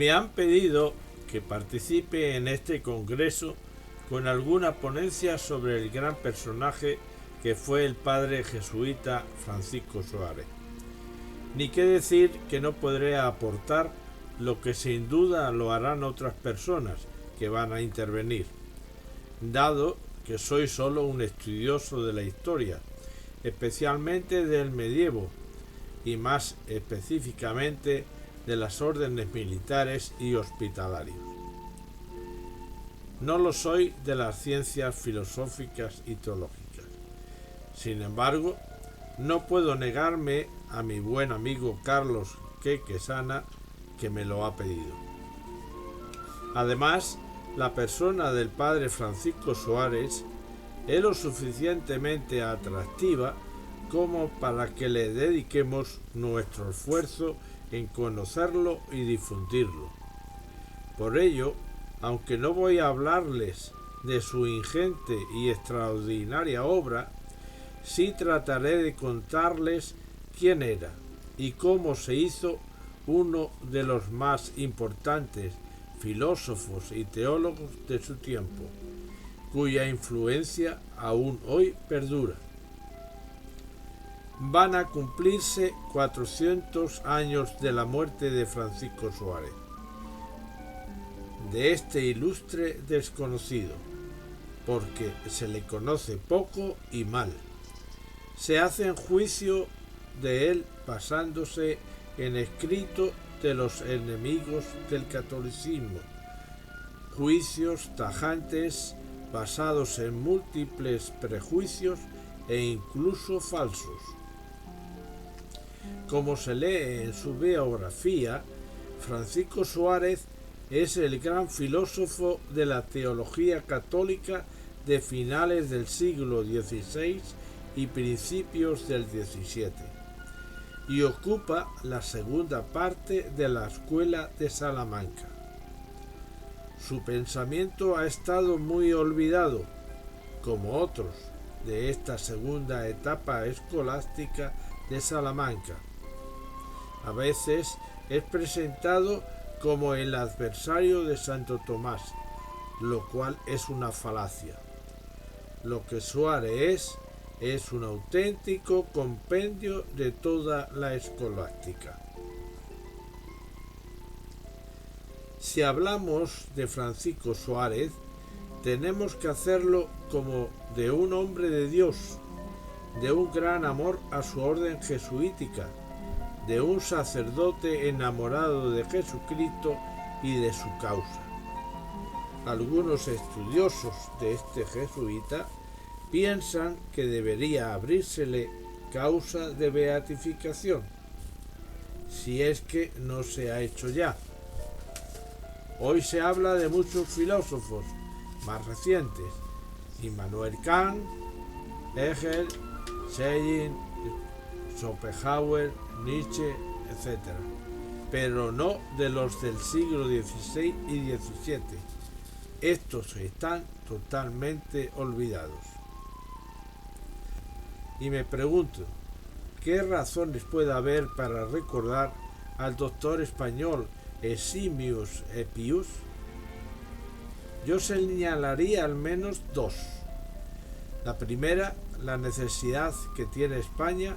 Me han pedido que participe en este congreso con alguna ponencia sobre el gran personaje que fue el padre jesuita Francisco Suárez. Ni qué decir que no podré aportar lo que sin duda lo harán otras personas que van a intervenir, dado que soy solo un estudioso de la historia, especialmente del medievo y más específicamente de las órdenes militares y hospitalarios. No lo soy de las ciencias filosóficas y teológicas. Sin embargo, no puedo negarme a mi buen amigo Carlos Quequesana, que me lo ha pedido. Además, la persona del padre Francisco Suárez es lo suficientemente atractiva como para que le dediquemos nuestro esfuerzo en conocerlo y difundirlo. Por ello, aunque no voy a hablarles de su ingente y extraordinaria obra, sí trataré de contarles quién era y cómo se hizo uno de los más importantes filósofos y teólogos de su tiempo, cuya influencia aún hoy perdura. Van a cumplirse 400 años de la muerte de Francisco Suárez, de este ilustre desconocido, porque se le conoce poco y mal. Se hace juicio de él basándose en escritos de los enemigos del catolicismo, juicios tajantes basados en múltiples prejuicios e incluso falsos. Como se lee en su biografía, Francisco Suárez es el gran filósofo de la teología católica de finales del siglo XVI y principios del XVII, y ocupa la segunda parte de la Escuela de Salamanca. Su pensamiento ha estado muy olvidado, como otros de esta segunda etapa escolástica de Salamanca. A veces es presentado como el adversario de Santo Tomás, lo cual es una falacia. Lo que Suárez es un auténtico compendio de toda la escolástica. Si hablamos de Francisco Suárez, tenemos que hacerlo como de un hombre de Dios, de un gran amor a su orden jesuítica, de un sacerdote enamorado de Jesucristo y de su causa. Algunos estudiosos de este jesuita piensan que debería abrírsele causa de beatificación, si es que no se ha hecho ya. Hoy se habla de muchos filósofos más recientes, Immanuel Kant, Hegel, Schelling, Schopenhauer, Nietzsche, etc., pero no de los del siglo XVI y XVII. Estos están totalmente olvidados. Y me pregunto, ¿qué razones puede haber para recordar al doctor español Eximius Epius? Yo señalaría al menos dos. La primera, la necesidad que tiene España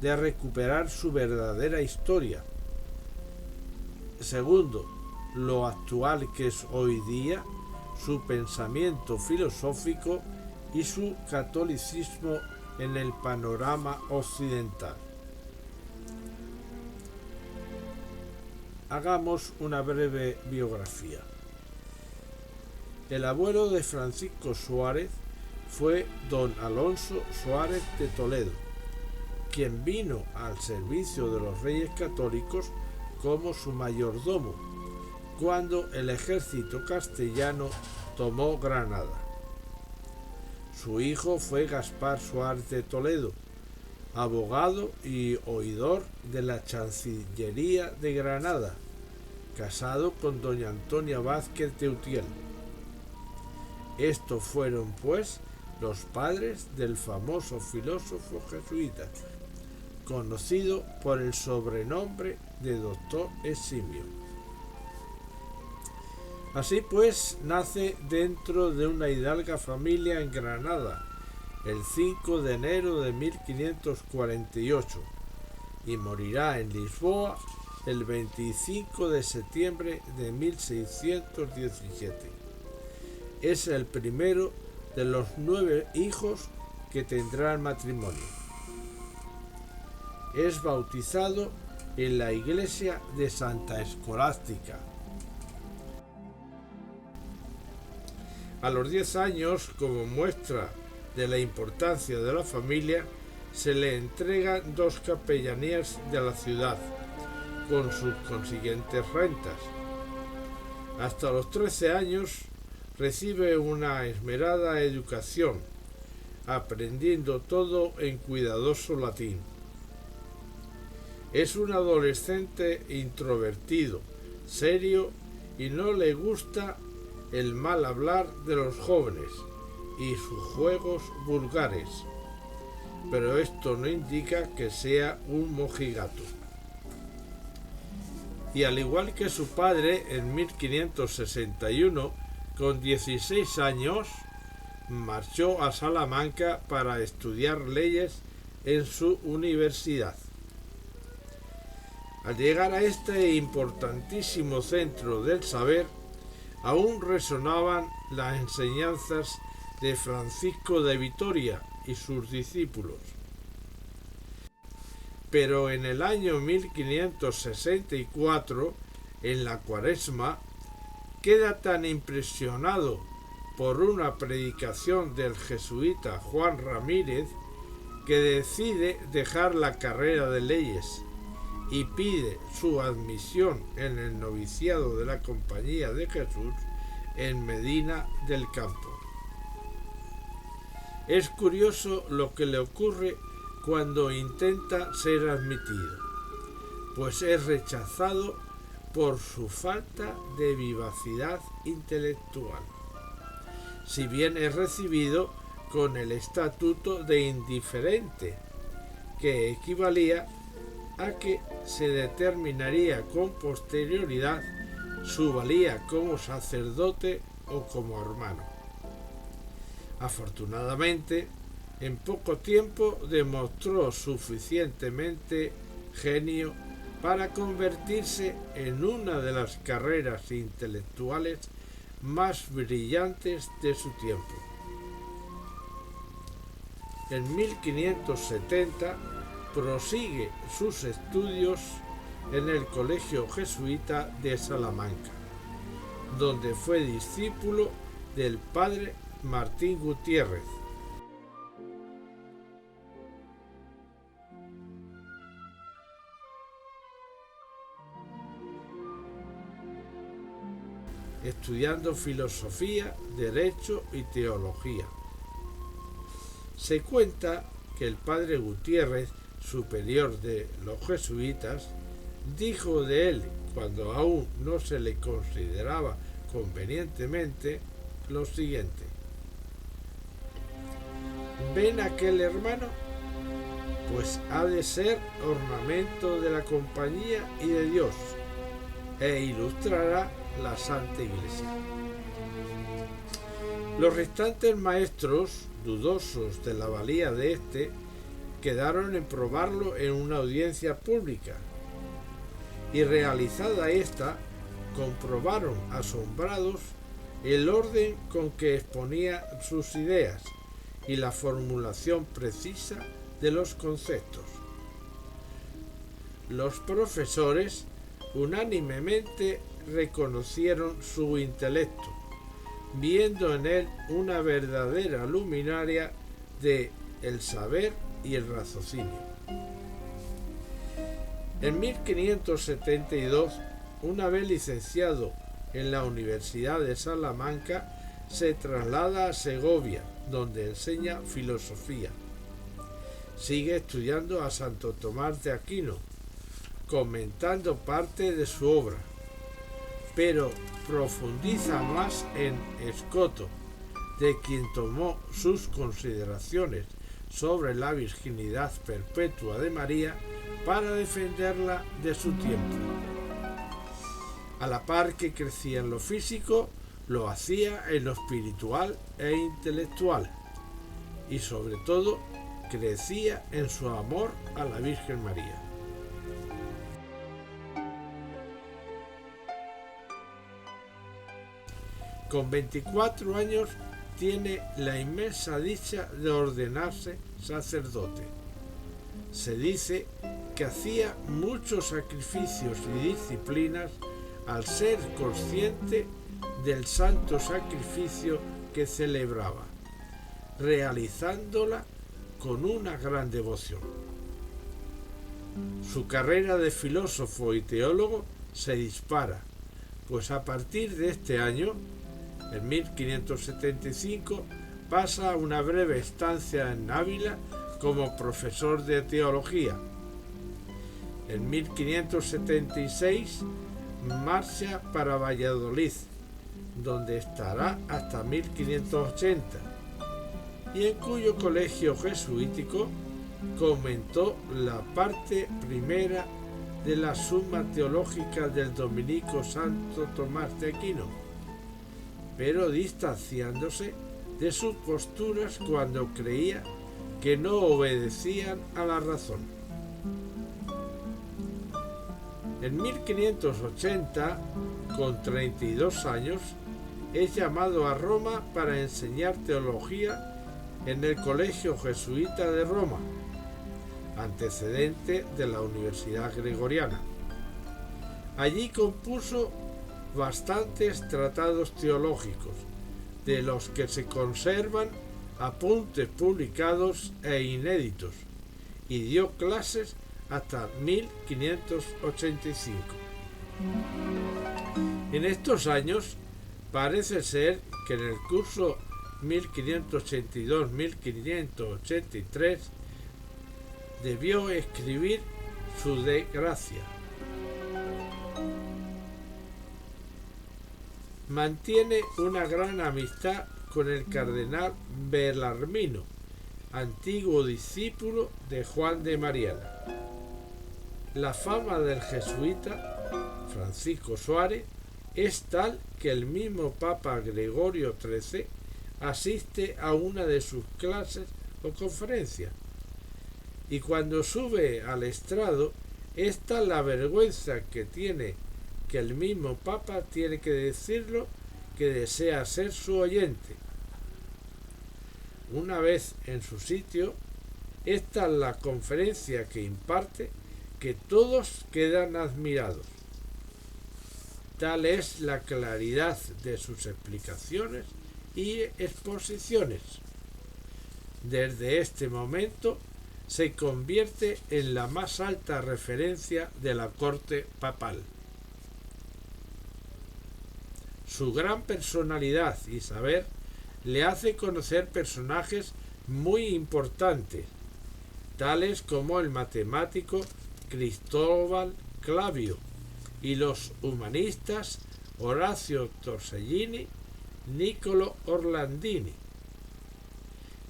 de recuperar su verdadera historia. Segundo, lo actual que es hoy día, su pensamiento filosófico y su catolicismo en el panorama occidental. Hagamos una breve biografía. El abuelo de Francisco Suárez fue don Alonso Suárez de Toledo, quien vino al servicio de los reyes católicos como su mayordomo, cuando el ejército castellano tomó Granada. Su hijo fue Gaspar Suárez de Toledo, abogado y oidor de la Chancillería de Granada, casado con doña Antonia Vázquez de Utiel. Estos fueron, pues, los padres del famoso filósofo jesuita, conocido por el sobrenombre de Doctor Eximio. Así pues, nace dentro de una hidalga familia en Granada, el 5 de enero de 1548, y morirá en Lisboa el 25 de septiembre de 1617. Es el primero de los 9 hijos que tendrá el matrimonio. Es bautizado en la iglesia de Santa Escolástica. A los 10 años, como muestra de la importancia de la familia, se le entregan 2 capellanías de la ciudad, con sus consiguientes rentas. Hasta los 13 años recibe una esmerada educación, aprendiendo todo en cuidadoso latín. Es un adolescente introvertido, serio, y no le gusta el mal hablar de los jóvenes y sus juegos vulgares, pero esto no indica que sea un mojigato. Y al igual que su padre, en 1561, con 16 años, marchó a Salamanca para estudiar leyes en su universidad. Al llegar a este importantísimo centro del saber, aún resonaban las enseñanzas de Francisco de Vitoria y sus discípulos. Pero en el año 1564, en la Cuaresma, queda tan impresionado por una predicación del jesuita Juan Ramírez que decide dejar la carrera de leyes y pide su admisión en el noviciado de la Compañía de Jesús en Medina del Campo. Es curioso lo que le ocurre cuando intenta ser admitido, pues es rechazado por su falta de vivacidad intelectual, si bien es recibido con el estatuto de indiferente, que equivalía a que se determinaría con posterioridad su valía como sacerdote o como hermano. Afortunadamente, en poco tiempo demostró suficientemente genio para convertirse en una de las carreras intelectuales más brillantes de su tiempo. En 1570 prosigue sus estudios en el Colegio Jesuita de Salamanca, donde fue discípulo del padre Martín Gutiérrez. Estudiando filosofía, derecho y teología. Se cuenta que el padre Gutiérrez, superior de los jesuitas, dijo de él, cuando aún no se le consideraba convenientemente, lo siguiente: ¿ven aquel hermano? Pues ha de ser ornamento de la compañía y de Dios, e ilustrará la Santa Iglesia. Los restantes maestros, dudosos de la valía de éste, quedaron en probarlo en una audiencia pública, y realizada esta, comprobaron asombrados el orden con que exponía sus ideas y la formulación precisa de los conceptos. Los profesores unánimemente reconocieron su intelecto, viendo en él una verdadera luminaria de el saber y el raciocinio. En 1572, una vez licenciado en la Universidad de Salamanca, se traslada a Segovia, donde enseña filosofía. Sigue estudiando a Santo Tomás de Aquino, comentando parte de su obra, pero profundiza más en Escoto, de quien tomó sus consideraciones sobre la virginidad perpetua de María para defenderla de su tiempo. A la par que crecía en lo físico, lo hacía en lo espiritual e intelectual, y sobre todo crecía en su amor a la Virgen María. Con 24 años tiene la inmensa dicha de ordenarse sacerdote. Se dice que hacía muchos sacrificios y disciplinas al ser consciente del santo sacrificio que celebraba, realizándola con una gran devoción. Su carrera de filósofo y teólogo se dispara, pues a partir de este año, en 1575, pasa una breve estancia en Ávila como profesor de teología. En 1576 marcha para Valladolid, donde estará hasta 1580, y en cuyo colegio jesuítico comentó la parte primera de la Suma Teológica del dominico Santo Tomás de Aquino, pero distanciándose de sus posturas cuando creía que no obedecían a la razón. En 1580, con 32 años, es llamado a Roma para enseñar teología en el Colegio Jesuita de Roma, antecedente de la Universidad Gregoriana. Allí compuso bastantes tratados teológicos, de los que se conservan apuntes publicados e inéditos, y dio clases hasta 1585. En estos años parece ser que en el curso 1582-1583 debió escribir su De Gracia. Mantiene una gran amistad con el cardenal Belarmino, antiguo discípulo de Juan de Mariana. La fama del jesuita Francisco Suárez es tal que el mismo Papa Gregorio XIII asiste a una de sus clases o conferencias, y cuando sube al estrado es tal la vergüenza que tiene que el mismo Papa tiene que decirlo que desea ser su oyente. Una vez en su sitio, es tal la conferencia que imparte que todos quedan admirados. Tal es la claridad de sus explicaciones y exposiciones. Desde este momento se convierte en la más alta referencia de la corte papal. Su gran personalidad y saber le hace conocer personajes muy importantes, tales como el matemático Cristóbal Clavio y los humanistas Horacio Torsellini, Niccolo Orlandini.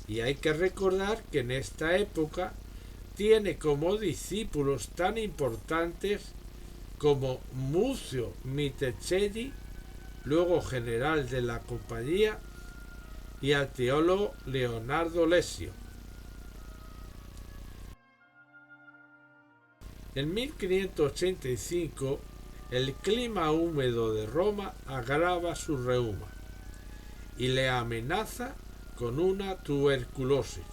Y hay que recordar que en esta época tiene como discípulos tan importantes como Muzio Miticelli, luego general de la compañía, y al teólogo Leonardo Lesio. En 1585, el clima húmedo de Roma agrava su reuma y le amenaza con una tuberculosis,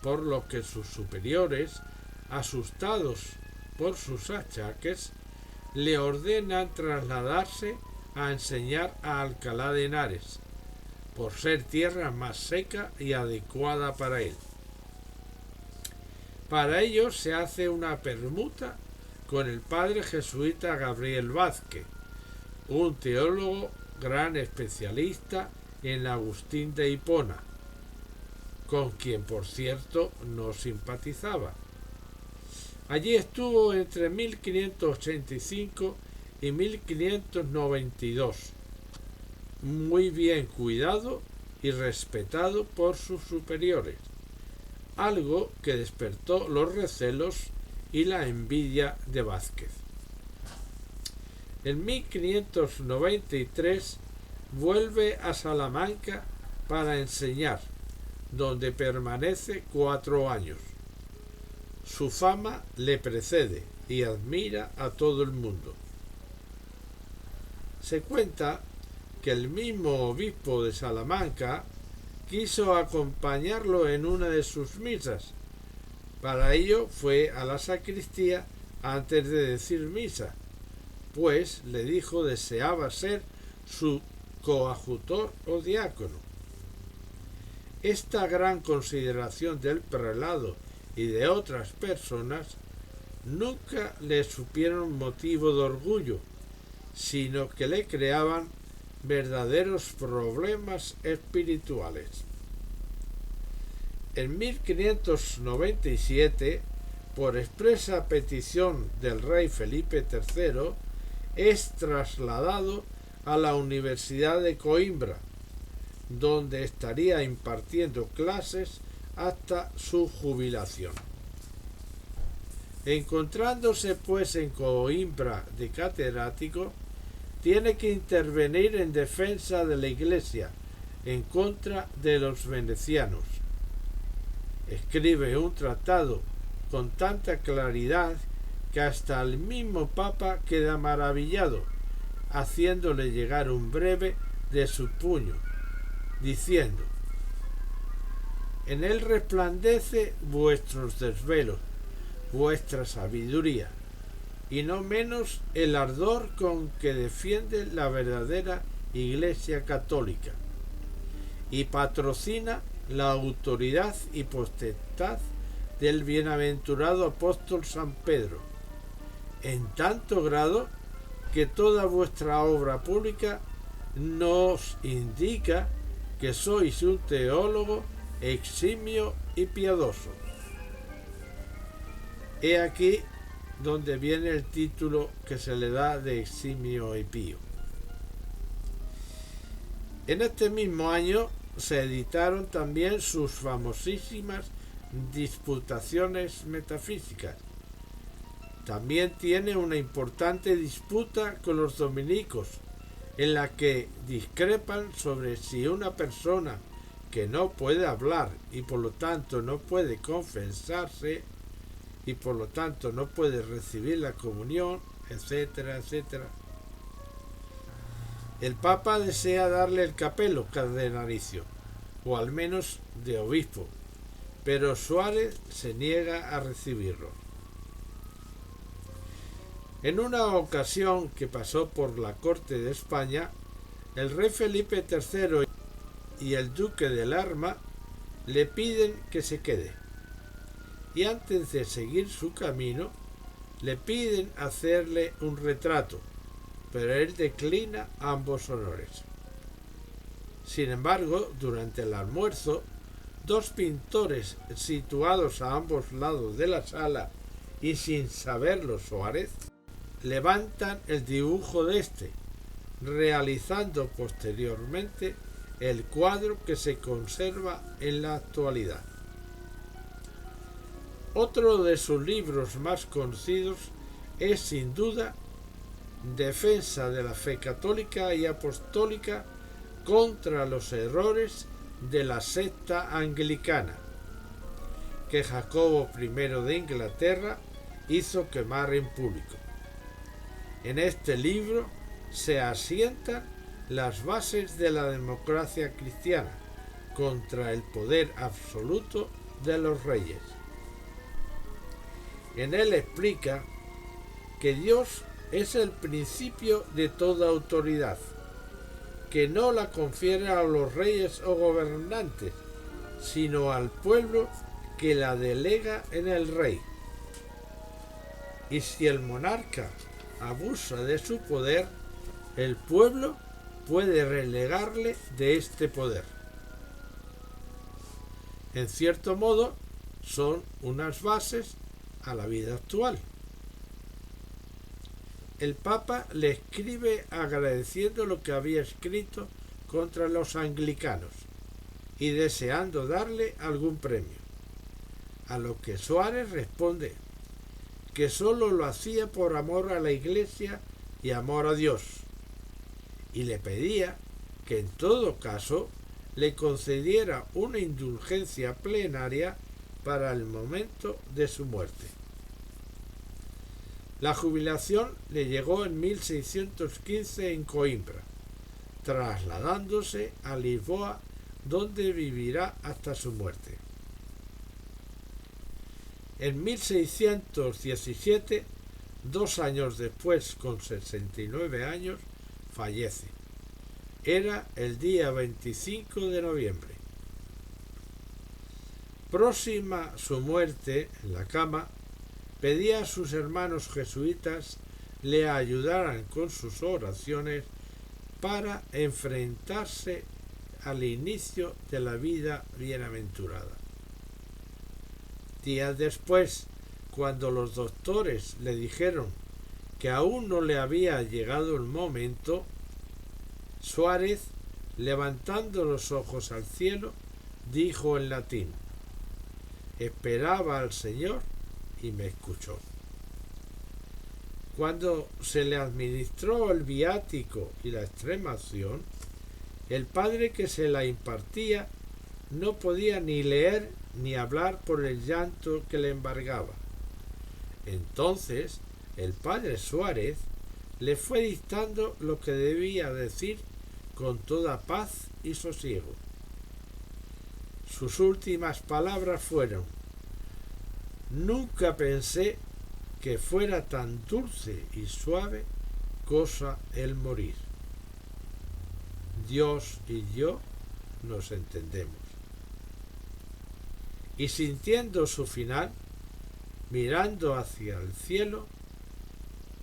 por lo que sus superiores, asustados por sus achaques, le ordenan trasladarse a enseñar a Alcalá de Henares, por ser tierra más seca y adecuada para él. Para ello se hace una permuta con el padre jesuita Gabriel Vázquez, un teólogo gran especialista en Agustín de Hipona, con quien por cierto no simpatizaba. Allí estuvo entre 1585 y 1592, muy bien cuidado y respetado por sus superiores, algo que despertó los recelos y la envidia de Vázquez. En 1593 vuelve a Salamanca para enseñar, donde permanece 4 años. Su fama le precede y admira a todo el mundo. Se cuenta que el mismo obispo de Salamanca quiso acompañarlo en una de sus misas. Para ello fue a la sacristía antes de decir misa, pues le dijo deseaba ser su coadjutor o diácono. Esta gran consideración del prelado y de otras personas nunca le supieron motivo de orgullo, sino que le creaban verdaderos problemas espirituales. En 1597, por expresa petición del rey Felipe III, es trasladado a la Universidad de Coimbra, donde estaría impartiendo clases hasta su jubilación. Encontrándose pues en Coimbra de catedrático, tiene que intervenir en defensa de la Iglesia en contra de los venecianos. Escribe un tratado con tanta claridad que hasta el mismo Papa queda maravillado, haciéndole llegar un breve de su puño, diciendo: en él resplandece vuestros desvelos, vuestra sabiduría, y no menos el ardor con que defiende la verdadera Iglesia católica, y patrocina la autoridad y potestad del bienaventurado apóstol San Pedro, en tanto grado que toda vuestra obra pública nos indica que sois un teólogo eximio y piadoso. He aquí donde viene el título que se le da de eximio y pío. En este mismo año se editaron también sus famosísimas Disputaciones metafísicas. También tiene una importante disputa con los dominicos, en la que discrepan sobre si una persona que no puede hablar y por lo tanto no puede confesarse y por lo tanto no puede recibir la comunión, etcétera, etcétera. El Papa desea darle el capelo cardenalicio, o al menos de obispo, pero Suárez se niega a recibirlo. En una ocasión que pasó por la corte de España, el rey Felipe III y el duque de Lerma le piden que se quede, y antes de seguir su camino le piden hacerle un retrato, pero él declina ambos honores. Sin embargo, durante el almuerzo, 2 pintores situados a ambos lados de la sala y sin saberlo Suárez, levantan el dibujo de este, realizando posteriormente el cuadro que se conserva en la actualidad. Otro de sus libros más conocidos es sin duda Defensa de la fe católica y apostólica contra los errores de la secta anglicana, que Jacobo I de Inglaterra hizo quemar en público. En este libro se asientan las bases de la democracia cristiana contra el poder absoluto de los reyes. En él explica que Dios es el principio de toda autoridad, que no la confiere a los reyes o gobernantes, sino al pueblo que la delega en el rey. Y si el monarca abusa de su poder, el pueblo puede relegarle de este poder. En cierto modo, son unas bases a la vida actual. El Papa le escribe agradeciendo lo que había escrito contra los anglicanos y deseando darle algún premio, a lo que Suárez responde que sólo lo hacía por amor a la Iglesia y amor a Dios, y le pedía que en todo caso le concediera una indulgencia plenaria para el momento de su muerte. La jubilación le llegó en 1615 en Coimbra, trasladándose a Lisboa, donde vivirá hasta su muerte. En 1617, 2 años después, con 69 años, fallece. Era el día 25 de noviembre. Próxima su muerte, en la cama, pedía a sus hermanos jesuitas le ayudaran con sus oraciones para enfrentarse al inicio de la vida bienaventurada. Días después, cuando los doctores le dijeron que aún no le había llegado el momento, Suárez, levantando los ojos al cielo, dijo en latín: «Esperaba al Señor y me escuchó». Cuando se le administró el viático y la extremaunción, el padre que se la impartía no podía ni leer ni hablar por el llanto que le embargaba. Entonces el padre Suárez le fue dictando lo que debía decir con toda paz y sosiego. Sus últimas palabras fueron: «Nunca pensé que fuera tan dulce y suave cosa el morir. Dios y yo nos entendemos». Y sintiendo su final, mirando hacia el cielo,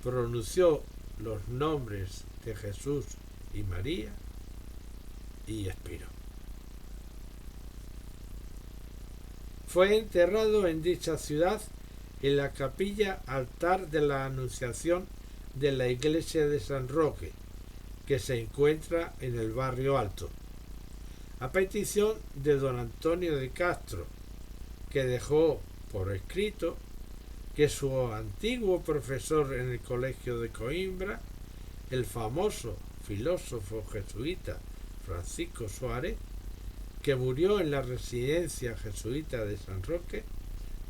pronunció los nombres de Jesús y María y expiró. Fue enterrado en dicha ciudad en la capilla altar de la Anunciación de la iglesia de San Roque, que se encuentra en el barrio Alto, a petición de don Antonio de Castro, que dejó por escrito que su antiguo profesor en el colegio de Coimbra, el famoso filósofo jesuita Francisco Suárez, que murió en la residencia jesuita de San Roque,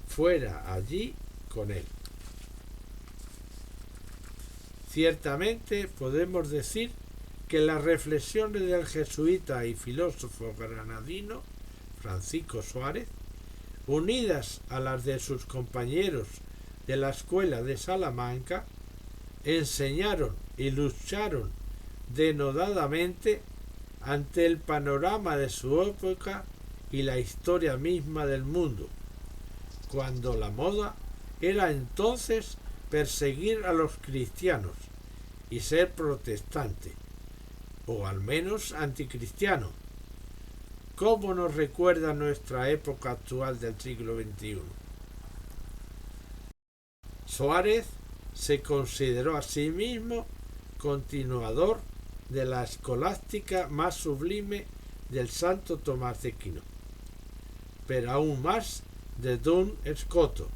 fuera allí con él. Ciertamente podemos decir que las reflexiones del jesuita y filósofo granadino Francisco Suárez, unidas a las de sus compañeros de la escuela de Salamanca, enseñaron y lucharon denodadamente ante el panorama de su época y la historia misma del mundo, cuando la moda era entonces perseguir a los cristianos y ser protestante, o al menos anticristiano, como nos recuerda nuestra época actual del siglo XXI. Suárez se consideró a sí mismo continuador de la escolástica más sublime del santo Tomás de Aquino, pero aún más de Duns Scoto,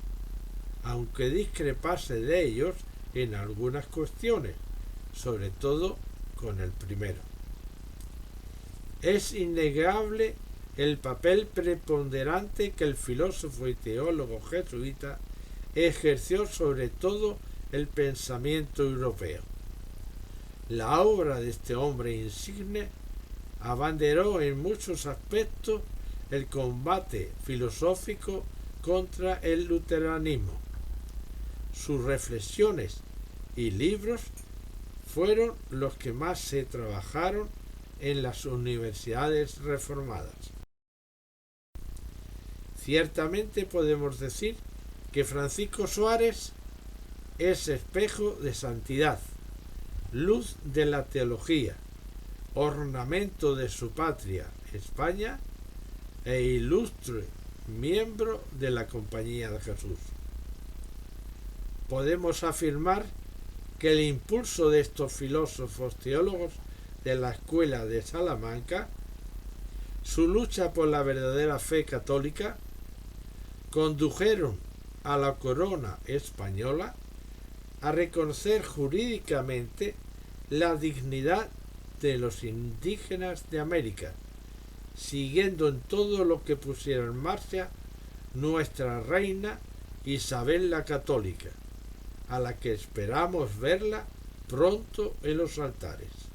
aunque discrepase de ellos en algunas cuestiones, sobre todo con el primero. Es innegable el papel preponderante que el filósofo y teólogo jesuita ejerció sobre todo el pensamiento europeo. La obra de este hombre insigne abanderó en muchos aspectos el combate filosófico contra el luteranismo. Sus reflexiones y libros fueron los que más se trabajaron en las universidades reformadas. Ciertamente podemos decir que Francisco Suárez es espejo de santidad, luz de la teología, ornamento de su patria, España, e ilustre miembro de la Compañía de Jesús. Podemos afirmar que el impulso de estos filósofos teólogos de la escuela de Salamanca, su lucha por la verdadera fe católica, condujeron a la corona española a reconocer jurídicamente la dignidad de los indígenas de América, siguiendo en todo lo que pusiera en marcha nuestra reina Isabel la Católica, a la que esperamos verla pronto en los altares.